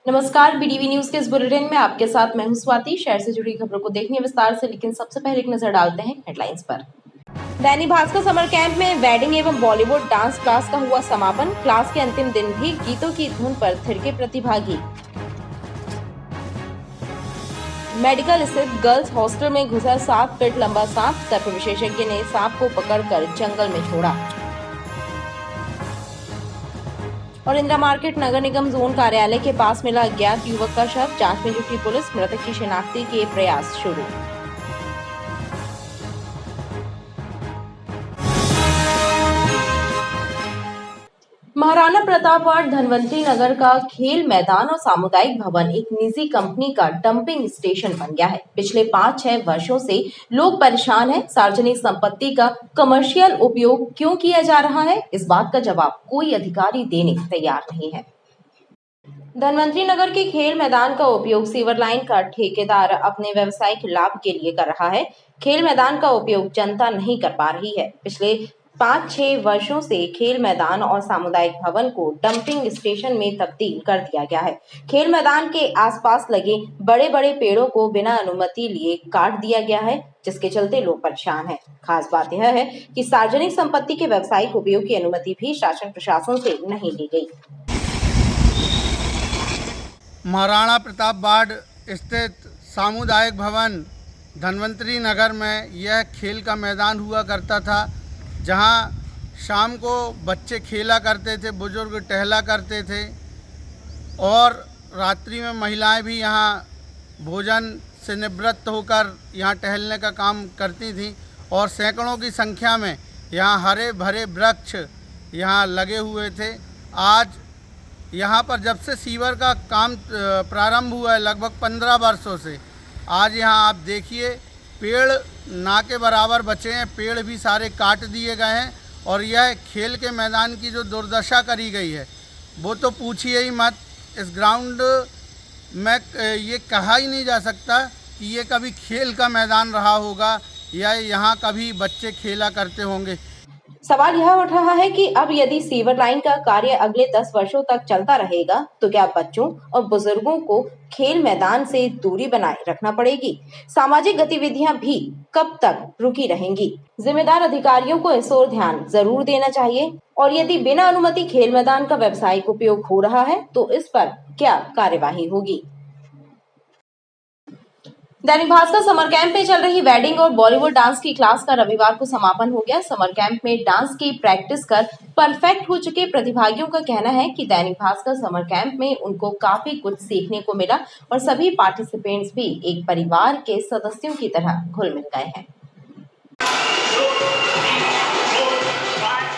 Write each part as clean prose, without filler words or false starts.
नमस्कार, BDV news के इस बुलेटिन में आपके साथ मैं हूं स्वाति। शहर से जुड़ी खबरों को देखने विस्तार से, लेकिन सबसे पहले एक नजर डालते हैं हेडलाइंस पर। दैनिक भास्कर समर कैंप में वेडिंग एवं बॉलीवुड डांस क्लास का हुआ समापन। क्लास के अंतिम दिन भी गीतों की धुन पर थिरके प्रतिभागी। मेडिकल स्थित गर्ल्स हॉस्टल में घुसा 7 फीट लंबा सांप। सर्प विशेषज्ञ ने सांप को पकड़कर जंगल में छोड़ा। और इंदिरा मार्केट नगर निगम जोन कार्यालय के पास मिला अज्ञात युवक का शव। जांच में जुटी पुलिस, मृतक की शिनाख्ती के प्रयास शुरू। महाराणा प्रतापगढ़ धनवंतरी नगर का खेल मैदान और सामुदायिक भवन एक निजी कंपनी का डंपिंग स्टेशन बन गया है। पिछले 5-6 वर्षों से लोग परेशान हैं। सार्वजनिक संपत्ति का कमर्शियल उपयोग क्यों किया जा रहा है, इस बात का जवाब कोई अधिकारी देने तैयार नहीं है। धनवंतरी नगर के खेल मैदान का उपयोग सीवर लाइन का ठेकेदार अपने व्यवसायिक लाभ के लिए कर रहा है। खेल मैदान का उपयोग जनता नहीं कर पा रही है। पिछले 5-6 वर्षों से खेल मैदान और सामुदायिक भवन को डंपिंग स्टेशन में तब्दील कर दिया गया है। खेल मैदान के आसपास लगे बड़े बड़े पेड़ों को बिना अनुमति लिए काट दिया गया है, जिसके चलते लोग परेशान हैं। खास बात यह है कि सार्वजनिक संपत्ति के व्यावसायिक उपयोग की अनुमति भी शासन प्रशासन से नहीं ली गई। महाराणा प्रतापगढ़ स्थित सामुदायिक भवन धनवंतरी नगर में यह खेल का मैदान हुआ करता था, जहां शाम को बच्चे खेला करते थे, बुजुर्ग टहला करते थे और रात्रि में महिलाएं भी यहां भोजन से निवृत्त होकर यहां टहलने का काम करती थीं। और सैकड़ों की संख्या में यहां हरे भरे वृक्ष यहां लगे हुए थे। आज यहाँ पर जब से सीवर का काम प्रारंभ हुआ है, लगभग 15 वर्षों से, आज यहाँ आप देखिए पेड़ ना के बराबर बचे हैं। पेड़ भी सारे काट दिए गए हैं और यह खेल के मैदान की जो दुर्दशा करी गई है वो तो पूछिए ही मत। इस ग्राउंड में ये कहा ही नहीं जा सकता कि ये कभी खेल का मैदान रहा होगा या यहाँ कभी बच्चे खेला करते होंगे। सवाल यह उठ रहा है कि अब यदि सीवर लाइन का कार्य अगले 10 वर्षों तक चलता रहेगा तो क्या बच्चों और बुजुर्गों को खेल मैदान से दूरी बनाए रखना पड़ेगी? सामाजिक गतिविधियां भी कब तक रुकी रहेंगी? जिम्मेदार अधिकारियों को इस ओर ध्यान जरूर देना चाहिए। और यदि बिना अनुमति खेल मैदान का व्यावसायिक उपयोग हो रहा है तो इस पर क्या कार्यवाही होगी? दैनिक भास्कर समर कैंप में चल रही वेडिंग और बॉलीवुड डांस की क्लास का रविवार को समापन हो गया। समर कैंप में डांस की प्रैक्टिस कर परफेक्ट हो चुके प्रतिभागियों का कहना है कि दैनिक भास्कर समर कैंप में उनको काफी कुछ सीखने को मिला और सभी पार्टिसिपेंट्स भी एक परिवार के सदस्यों की तरह घुल मिल गए हैं।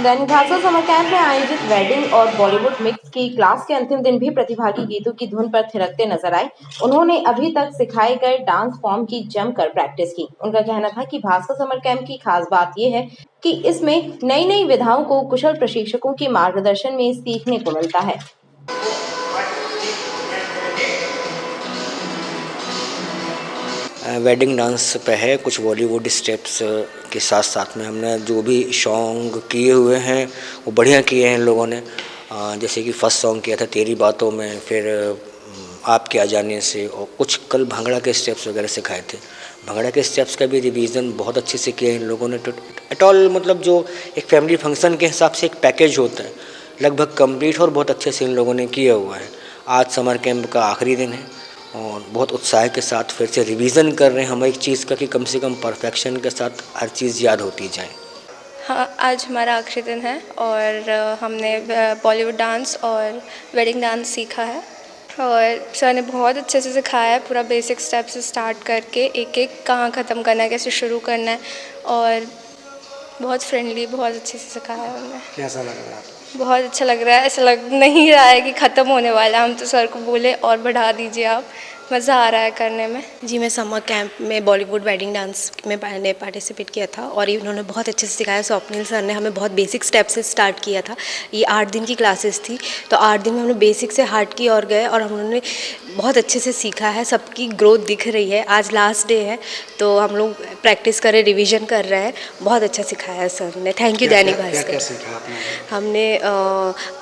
दैनिक भास्कर समर कैंप में आयोजित वेडिंग और बॉलीवुड मिक्स की क्लास के अंतिम दिन भी प्रतिभागी गीतों की धुन पर थिरकते नजर आए। उन्होंने अभी तक सिखाए गए डांस फॉर्म की जमकर प्रैक्टिस की। उनका कहना था कि भास्कर समर कैंप की खास बात यह है कि इसमें नई नई विधाओं को कुशल प्रशिक्षकों के मार्गदर्शन में सीखने को मिलता है। वेडिंग डांस पे है, कुछ बॉलीवुड स्टेप्स के साथ साथ में हमने जो भी सॉन्ग किए हुए हैं वो बढ़िया किए हैं इन लोगों ने। जैसे कि फर्स्ट सॉन्ग किया था तेरी बातों में, फिर आपके आ जाने से, और कुछ कल भांगड़ा के स्टेप्स वगैरह सिखाए थे। भांगड़ा के स्टेप्स का भी रिवीजन बहुत अच्छे से किया इन लोगों ने। एट ऑल मतलब जो एक फैमिली फंक्शन के हिसाब से एक पैकेज होता है, लगभग कंप्लीट और बहुत अच्छे से इन लोगों ने किया हुआ है। आज समर कैंप का आखिरी दिन है और बहुत उत्साह के साथ फिर से रिवीजन कर रहे हैं हम एक चीज़ का कि कम से कम परफेक्शन के साथ हर चीज़ याद होती जाए। हाँ, आज हमारा आखिरी दिन है और हमने बॉलीवुड डांस और वेडिंग डांस सीखा है और सर ने बहुत अच्छे से सिखाया है। पूरा बेसिक स्टेप से स्टार्ट करके एक एक कहाँ ख़त्म करना है, कैसे शुरू करना है, और बहुत फ्रेंडली, बहुत अच्छे से सिखाया है हमने। कैसा लग रहा है? बहुत अच्छा लग रहा है। ऐसा लग नहीं रहा है कि ख़त्म होने वाला है। हम तो सर को बोले और बढ़ा दीजिए आप, मज़ा आ रहा है करने में। जी, मैं समर कैंप में बॉलीवुड वेडिंग डांस में मैंने पार्टिसिपेट किया था और इन्होंने बहुत अच्छे से सिखाया। स्वप्निल सर ने हमें बहुत बेसिक स्टेप से स्टार्ट किया था। ये 8 दिन की क्लासेस थी, तो 8 दिन में हमने बेसिक से हार्ड की और गए और हम उन्होंने बहुत अच्छे से सीखा है, सबकी ग्रोथ दिख रही है। आज लास्ट डे है तो हम लोग प्रैक्टिस कर रहे, रिवीजन कर रहे हैं। बहुत अच्छा सिखाया है सर ने, थैंक यू दैनिक भास्कर। क्या सीखा आपने? हमने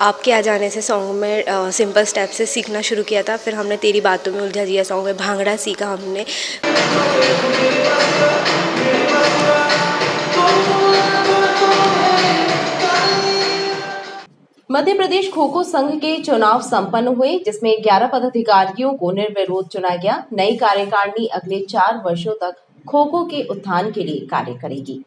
आपके आ जाने से सॉन्ग में सिंपल स्टेप से सीखना शुरू किया था, फिर हमने तेरी बातों में उलझा दिया सॉन्ग में भांगड़ा सीखा हमने। मध्य प्रदेश खो खो संघ के चुनाव संपन्न हुए, जिसमें 11 पदाधिकारियों को निर्विरोध चुना गया। नई कार्यकारिणी अगले 4 वर्षों तक खो खो के उत्थान के लिए कार्य करेगी।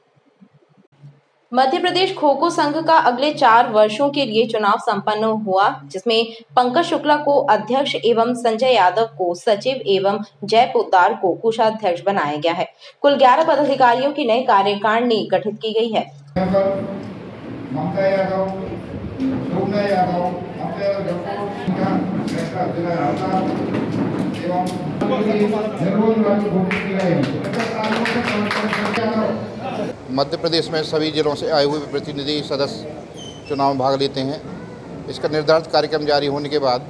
मध्य प्रदेश खो खो संघ का अगले 4 वर्षों के लिए चुनाव संपन्न हुआ, जिसमें पंकज शुक्ला को अध्यक्ष एवं संजय यादव को सचिव एवं जय पोद्दार को कोषाध्यक्ष बनाया गया है। कुल 11 पदाधिकारियों की नई कार्यकारिणी गठित की गई है। मध्य प्रदेश में सभी जिलों से आए हुए प्रतिनिधि सदस्य चुनाव में भाग लेते हैं। इसका निर्धारित कार्यक्रम जारी होने के बाद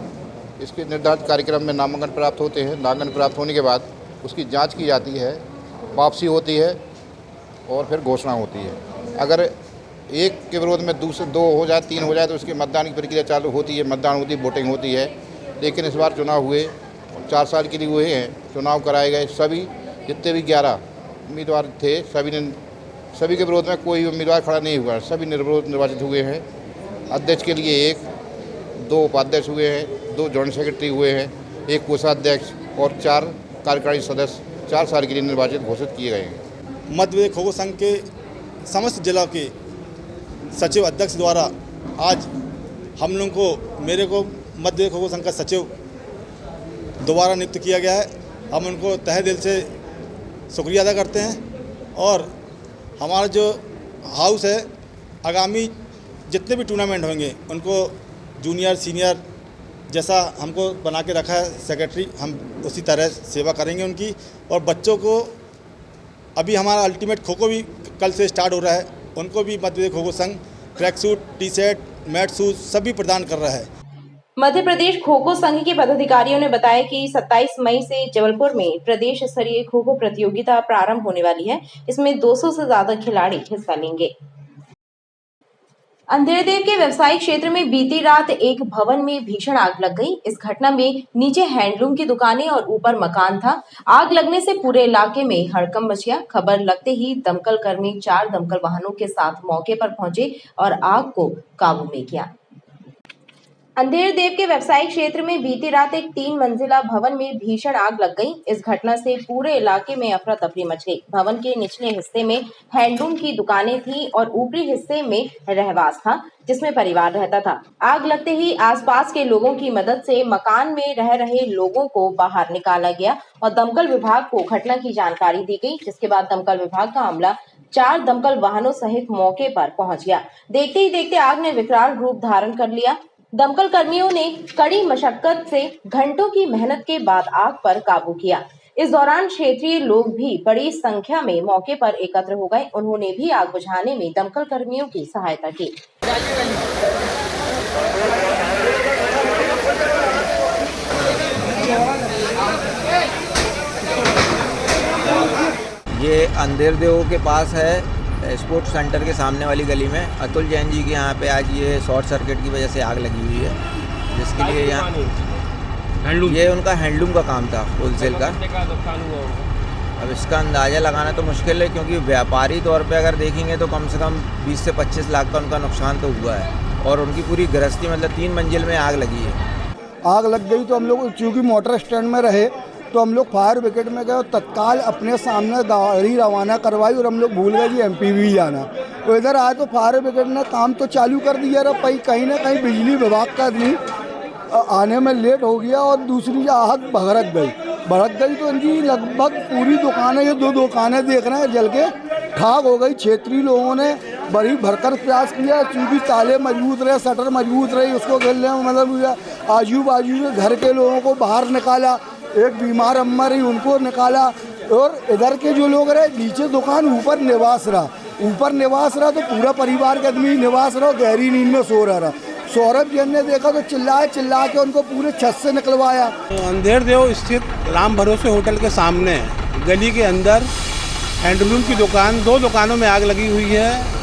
इसके निर्धारित कार्यक्रम में नामांकन प्राप्त होते हैं। नामांकन प्राप्त होने के बाद उसकी जांच की जाती है, वापसी होती है और फिर घोषणा होती है। अगर एक के विरोध में दूसरे 2 हो जाए, 3 हो जाए तो उसके मतदान की प्रक्रिया चालू होती है, मतदान होती है, वोटिंग होती है। लेकिन इस बार चुनाव हुए 4 साल के लिए हुए हैं, चुनाव कराए गए। सभी जितने भी 11 उम्मीदवार थे सभी के विरोध में कोई उम्मीदवार खड़ा नहीं हुआ, सभी निर्विरोध निर्वाचित हुए हैं। अध्यक्ष के लिए 1, 2 उपाध्यक्ष हुए हैं, 2 जॉइंट सेक्रेटरी हुए हैं, 1 कोषाध्यक्ष और 4 कार्यकारी सदस्य 4 साल के लिए निर्वाचित घोषित किए गए हैं। मध्य प्रदेश खो खो संघ के समस्त जिला के सचिव अध्यक्ष द्वारा आज हम लोगों को मेरे को मध्य प्रदेश खो खो संघ का सचिव दोबारा नियुक्त किया गया है। हम उनको तहे दिल से शुक्रिया अदा करते हैं और हमारा जो हाउस है आगामी जितने भी टूर्नामेंट होंगे उनको जूनियर सीनियर जैसा हमको बना के रखा है सेक्रेटरी, हम उसी तरह सेवा करेंगे उनकी। और बच्चों को अभी हमारा अल्टीमेट खो खो भी कल से स्टार्ट हो रहा है, उनको भी मध्य प्रदेश खो खो संघ tracksuit, T shirt, mat shoes सभी प्रदान कर रहा है। मध्य प्रदेश खो खो संघ के पदाधिकारियों ने बताया कि 27 मई से जबलपुर में प्रदेश स्तरीय खो खो प्रतियोगिता प्रारंभ होने वाली है। इसमें 200 से ज्यादा खिलाड़ी हिस्सा लेंगे। अंधेरदेव के व्यवसायिक क्षेत्र में बीती रात एक भवन में भीषण आग लग गई। इस घटना में नीचे हैंडलूम की दुकानें और ऊपर मकान था। आग लगने से पूरे इलाके में हड़कंप मच गया। खबर लगते ही दमकल कर्मी 4 दमकल वाहनों के साथ मौके पर पहुंचे और आग को काबू में किया। अंधेरदेव के व्यवसायिक क्षेत्र में बीती रात एक 3 मंजिला भवन में भीषण आग लग गई। इस घटना से पूरे इलाके में अफरा तफरी मच गई। भवन के निचले हिस्से में हैंडलूम की दुकानें थी और ऊपरी हिस्से में रहवास था, जिसमें परिवार रहता था। आग लगते ही आसपास के लोगों की मदद से मकान में रह रहे लोगों को बाहर निकाला गया और दमकल विभाग को घटना की जानकारी दी गई, जिसके बाद दमकल विभाग का अमला 4 दमकल वाहनों सहित मौके पर पहुंच गया। देखते ही देखते आग ने विकराल रूप धारण कर लिया। दमकल कर्मियों ने कड़ी मशक्कत से घंटों की मेहनत के बाद आग पर काबू किया। इस दौरान क्षेत्रीय लोग भी बड़ी संख्या में मौके पर एकत्र हो गए। उन्होंने भी आग बुझाने में दमकल कर्मियों की सहायता की। ये अंधेरदेव के पास है, स्पोर्ट्स सेंटर के सामने वाली गली में अतुल जैन जी के यहाँ पे आज ये शॉर्ट सर्किट की वजह से आग लगी हुई है, जिसके लिए यहाँ ये उनका हैंडलूम का काम था, होलसेल का। अब इसका अंदाज़ा लगाना तो मुश्किल है, क्योंकि व्यापारी तौर पे अगर देखेंगे तो कम से कम 20 से 25 लाख का उनका नुकसान तो हुआ है और उनकी पूरी गृहस्थी मतलब 3 मंजिल में आग लगी है। आग लग गई तो हम लोग चूँकि मोटर स्टैंड में रहे तो हम लोग फायर ब्रिगेड में गए और तत्काल अपने सामने गाड़ी रवाना करवाई और हम लोग भूल गए कि एमपीवी जाना। तो इधर आए तो फायर ब्रिगेड ने काम तो चालू कर दिया रहा, कहीं ना कहीं बिजली विभाग का आदमी आने में लेट हो गया और दूसरी आग भड़क गई तो इनकी लगभग पूरी दुकानें, ये 2 दुकानें देख रहे हैं, जल के खाक हो गई। क्षेत्रीय लोगों ने बड़ी भरकर प्रयास किया, चूँकि ताले मजबूत रहे, शटर मजबूत रही, उसको खेलने में मतलब आजू बाजू के घर के लोगों को बाहर निकाला। एक बीमार अम्मा रही, उनको निकाला। और इधर के जो लोग रहे नीचे दुकान, ऊपर निवास रहा तो पूरा परिवार के आदमी निवास रहा, गहरी नींद में सो रहा। सौरभ जैन ने देखा तो चिल्ला के उनको पूरे छत से निकलवाया। अंधेर देव स्थित राम भरोसे होटल के सामने गली के अंदर हैंडलूम की दुकान, 2 दुकानों में आग लगी हुई है।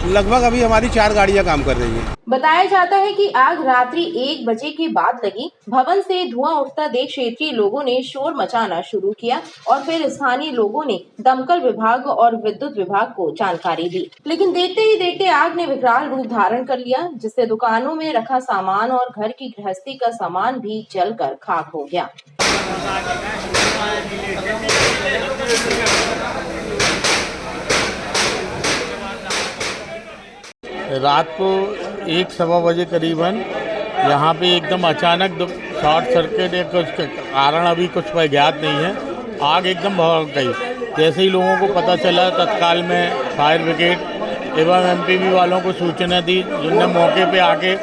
लगभग अभी हमारी 4 गाड़ियां काम कर रही हैं। बताया जाता है कि आग रात्रि 1 बजे के बाद लगी। भवन से धुआं उठता देख क्षेत्रीय लोगों ने शोर मचाना शुरू किया और फिर स्थानीय लोगों ने दमकल विभाग और विद्युत विभाग को जानकारी दी। लेकिन देखते ही देखते आग ने विकराल रूप धारण कर लिया, जिससे दुकानों में रखा सामान और घर की गृहस्थी का सामान भी जलकर खाक हो गया। रात को 1-1:15 बजे करीबन यहाँ पे एकदम अचानक शॉर्ट सर्किट या कुछ कारण अभी कुछ ज्ञात नहीं है, आग एकदम भड़क गई। जैसे ही लोगों को पता चला, तत्काल में फायर ब्रिगेड एवं एमपीवी वालों को सूचना दी, जिनने मौके पे आके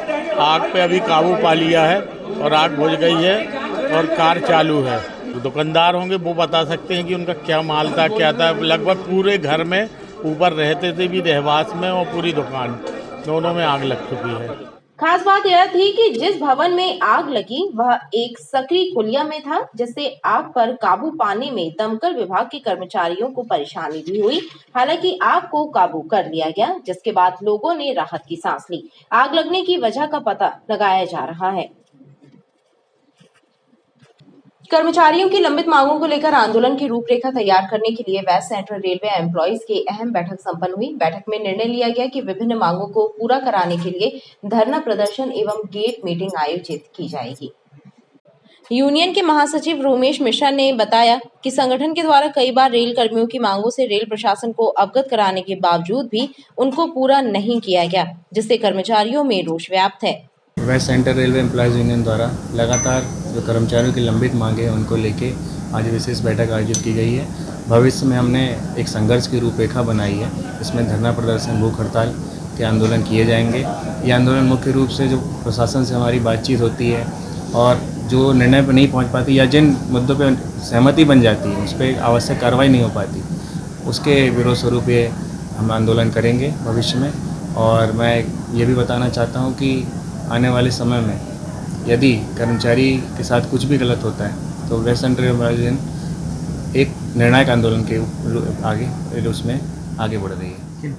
आग पे अभी काबू पा लिया है और आग बुझ गई है और कार चालू है। दुकानदार होंगे वो बता सकते हैं कि उनका क्या माल था, क्या था। लगभग पूरे घर में ऊपर रहते थे भी रहवास में और पूरी दुकान दोनों में आग लग चुकी है। खास बात यह थी कि जिस भवन में आग लगी वह एक सकरी कुलिया में था, जिससे आग पर काबू पाने में दमकल विभाग के कर्मचारियों को परेशानी भी हुई। हालांकि आग को काबू कर लिया गया, जिसके बाद लोगों ने राहत की सांस ली। आग लगने की वजह का पता लगाया जा रहा है। कर्मचारियों की लंबित मांगों को लेकर आंदोलन की रूपरेखा तैयार करने के लिए वेस्ट सेंट्रल रेलवे एम्प्लॉइज की अहम बैठक संपन्न हुई। बैठक में निर्णय लिया गया कि विभिन्न मांगों को पूरा कराने के लिए धरना प्रदर्शन एवं गेट मीटिंग आयोजित की जाएगी। यूनियन के महासचिव रोमेश मिश्रा ने बताया कि संगठन के द्वारा कई बार रेल कर्मियों की मांगों से रेल प्रशासन को अवगत कराने के बावजूद भी उनको पूरा नहीं किया गया, जिससे कर्मचारियों में रोष व्याप्त है। West Central Railway Employees Union द्वारा लगातार जो कर्मचारियों की लंबित मांगे हैं उनको लेके आज विशेष बैठक आयोजित की गई है। भविष्य में हमने एक संघर्ष की रूपरेखा बनाई है। इसमें धरना प्रदर्शन, भूख हड़ताल के आंदोलन किए जाएंगे। ये आंदोलन मुख्य रूप से जो प्रशासन से हमारी बातचीत होती है और जो निर्णय पर नहीं पहुंच पाती या जिन मुद्दों पर सहमति बन जाती है उस पर आवश्यक कार्रवाई नहीं हो पाती, उसके विरोध स्वरूप ये हम आंदोलन करेंगे भविष्य में। और मैं ये भी बताना चाहता हूँ कि आने वाले समय में यदि कर्मचारी के साथ कुछ भी गलत होता है तो वेस्ट सेंट्रल रेलवे एक निर्णायक आंदोलन के आगे उसमें आगे बढ़ रही है।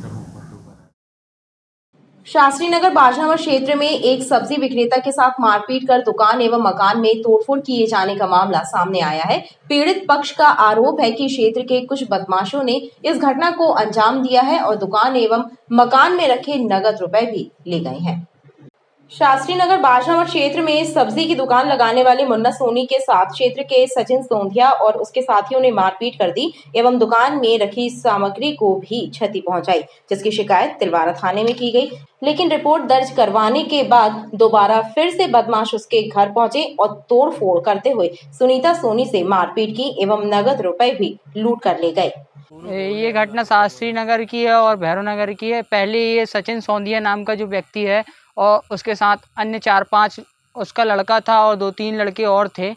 शास्त्री नगर बाजनावर क्षेत्र में एक सब्जी विक्रेता के साथ मारपीट कर दुकान एवं मकान में तोड़फोड़ किए जाने का मामला सामने आया है। पीड़ित पक्ष का आरोप है कि क्षेत्र के कुछ बदमाशों ने इस घटना को अंजाम दिया है और दुकान एवं मकान में रखे नगद रुपए भी ले गए हैं। शास्त्री नगर बाजनावर क्षेत्र में सब्जी की दुकान लगाने वाले मुन्ना सोनी के साथ क्षेत्र के सचिन सोंधिया और उसके साथियों ने मारपीट कर दी एवं दुकान में रखी सामग्री को भी क्षति पहुंचाई, जिसकी शिकायत तिलवारा थाने में की गई। लेकिन रिपोर्ट दर्ज करवाने के बाद दोबारा फिर से बदमाश उसके घर पहुंचे और तोड़फोड़ करते हुए सुनीता सोनी से मारपीट की एवं नगद रुपए भी लूट कर ले गए। ये घटना शास्त्री नगर की है और भैरव नगर की है। पहले ये सचिन सोंधिया नाम का जो व्यक्ति है और उसके साथ अन्य 4-5 उसका लड़का था और 2-3 लड़के और थे।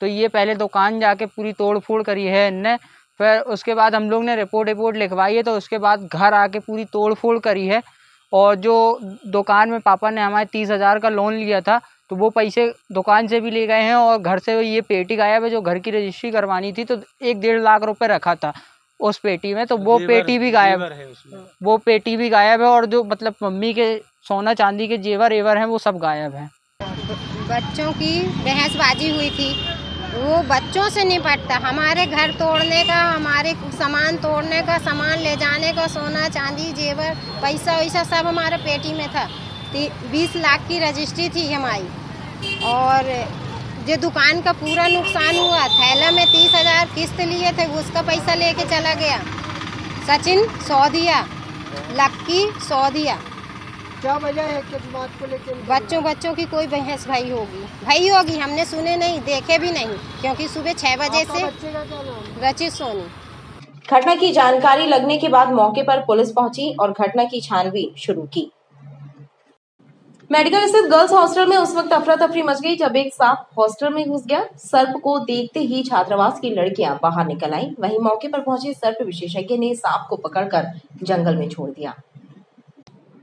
तो ये पहले दुकान जाके पूरी तोड़-फोड़ करी है इनने। फिर उसके बाद हम लोग ने रिपोर्ट लिखवाई है, तो उसके बाद घर आके पूरी तोड़-फोड़ करी है। और जो दुकान में पापा ने हमारे 30,000 का लोन लिया था, तो वो पैसे दुकान से भी ले गए हैं और घर से ये पेटी गायब है। जो घर की रजिस्ट्री करवानी थी तो 1-1.5 लाख रुपए रखा था उस पेटी में, तो वो पेटी भी गायब है। वो पेटी भी गायब है और जो मतलब मम्मी के सोना चांदी के जेवर एवर हैं वो सब गायब हैं। बच्चों की बहसबाजी हुई थी, वो बच्चों से निपटता। हमारे घर तोड़ने का, हमारे सामान तोड़ने का, सामान ले जाने का, सोना चांदी जेवर पैसा वैसा सब हमारे पेटी में था। 20 लाख की रजिस्ट्री थी हमारी और जो दुकान का पूरा नुकसान हुआ। थैला में 30,000 किस्त लिए थे, उसका पैसा लेके चला गया। सचिन सौदिया, लक्की सौदिया। क्या वजह है कि बात को लेकर? बच्चों की कोई बहस भाई होगी, हमने सुने नहीं, देखे भी नहीं, क्योंकि सुबह 6 बजे से। बच्चे का क्या नाम? रचित सोनी। घटना की जानकारी लगने के बाद मौके पर पुलिस पहुंची और घटना की छानबीन शुरू की। मेडिकल स्थित गर्ल्स हॉस्टल में उस वक्त अफरा तफरी मच गई जब एक सांप हॉस्टल में घुस गया। सर्प को देखते ही छात्रावास की लड़कियां बाहर निकल आईं। वहीं मौके पर पहुंचे सर्प विशेषज्ञ ने सांप को पकड़कर जंगल में छोड़ दिया।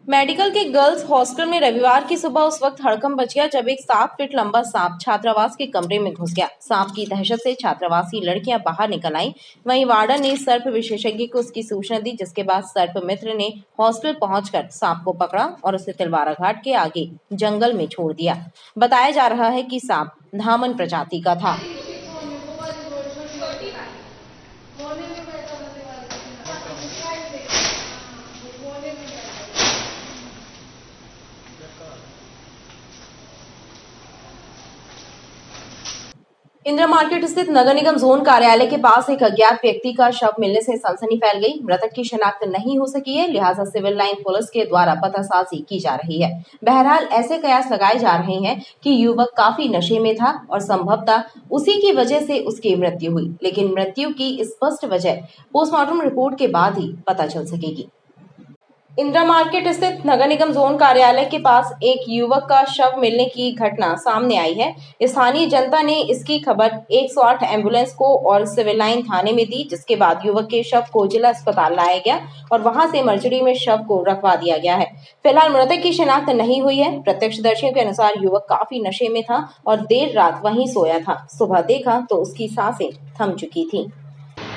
मेडिकल के गर्ल्स हॉस्टल में रविवार की सुबह उस वक्त हड़कंप मच गया जब एक 7 फीट लंबा सांप छात्रावास के कमरे में घुस गया। सांप की दहशत से छात्रावासी लड़कियां बाहर निकल आईं। वहीं वार्डन ने सर्प विशेषज्ञ को उसकी सूचना दी, जिसके बाद सर्प मित्र ने हॉस्टल पहुंचकर सांप को पकड़ा और उसे तिलवारा घाट के आगे जंगल में छोड़ दिया। बताया जा रहा है कि सांप धामन प्रजाति का था। इंदिरा मार्केट स्थित नगर निगम जोन कार्यालय के पास एक अज्ञात व्यक्ति का शव मिलने से सनसनी फैल गई। मृतक की शिनाख्त नहीं हो सकी है, लिहाजा सिविल लाइन पुलिस के द्वारा पतासाजी की जा रही है। बहरहाल ऐसे कयास लगाए जा रहे हैं कि युवक काफी नशे में था और संभवतः उसी की वजह से उसकी मृत्यु हुई, लेकिन मृत्यु की स्पष्ट वजह पोस्टमार्टम रिपोर्ट के बाद ही पता चल सकेगी। इंदिरा मार्केट स्थित नगर निगम जोन कार्यालय के पास एक युवक का शव मिलने की घटना सामने आई है। स्थानीय जनता ने इसकी खबर 108 एम्बुलेंस को और सिविल लाइन थाने में दी, जिसके बाद युवक के शव को जिला अस्पताल लाया गया और वहां से मर्चरी में शव को रखवा दिया गया है। फिलहाल मृतक की शिनाख्त नहीं हुई है। प्रत्यक्षदर्शियों के अनुसार युवक काफी नशे में था और देर रात वहीं सोया था। सुबह देखा तो उसकी सांसें थम चुकी थी।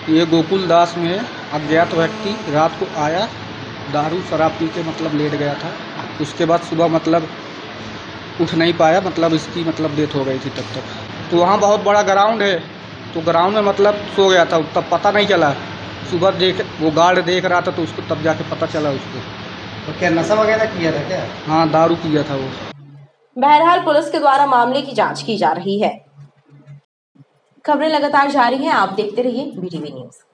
ये गोकुल दास में अज्ञात व्यक्ति रात को आया, दारू शराब पी के लेट गया था। उसके बाद सुबह उठ नहीं पाया, इसकी डेथ हो गई थी तब तक। तो वहाँ बहुत बड़ा ग्राउंड है, तो ग्राउंड में सो गया था, तब पता नहीं चला। सुबह वो गार्ड देख रहा था तो उसको तब जाके पता चला उसको। तो क्या नशा वगैरह किया था क्या? हाँ, दारू पिया था वो। बहरहाल पुलिस के द्वारा मामले की जांच की जा रही है। खबरें लगातार जारी हैं, आप देखते रहिए BTV न्यूज़।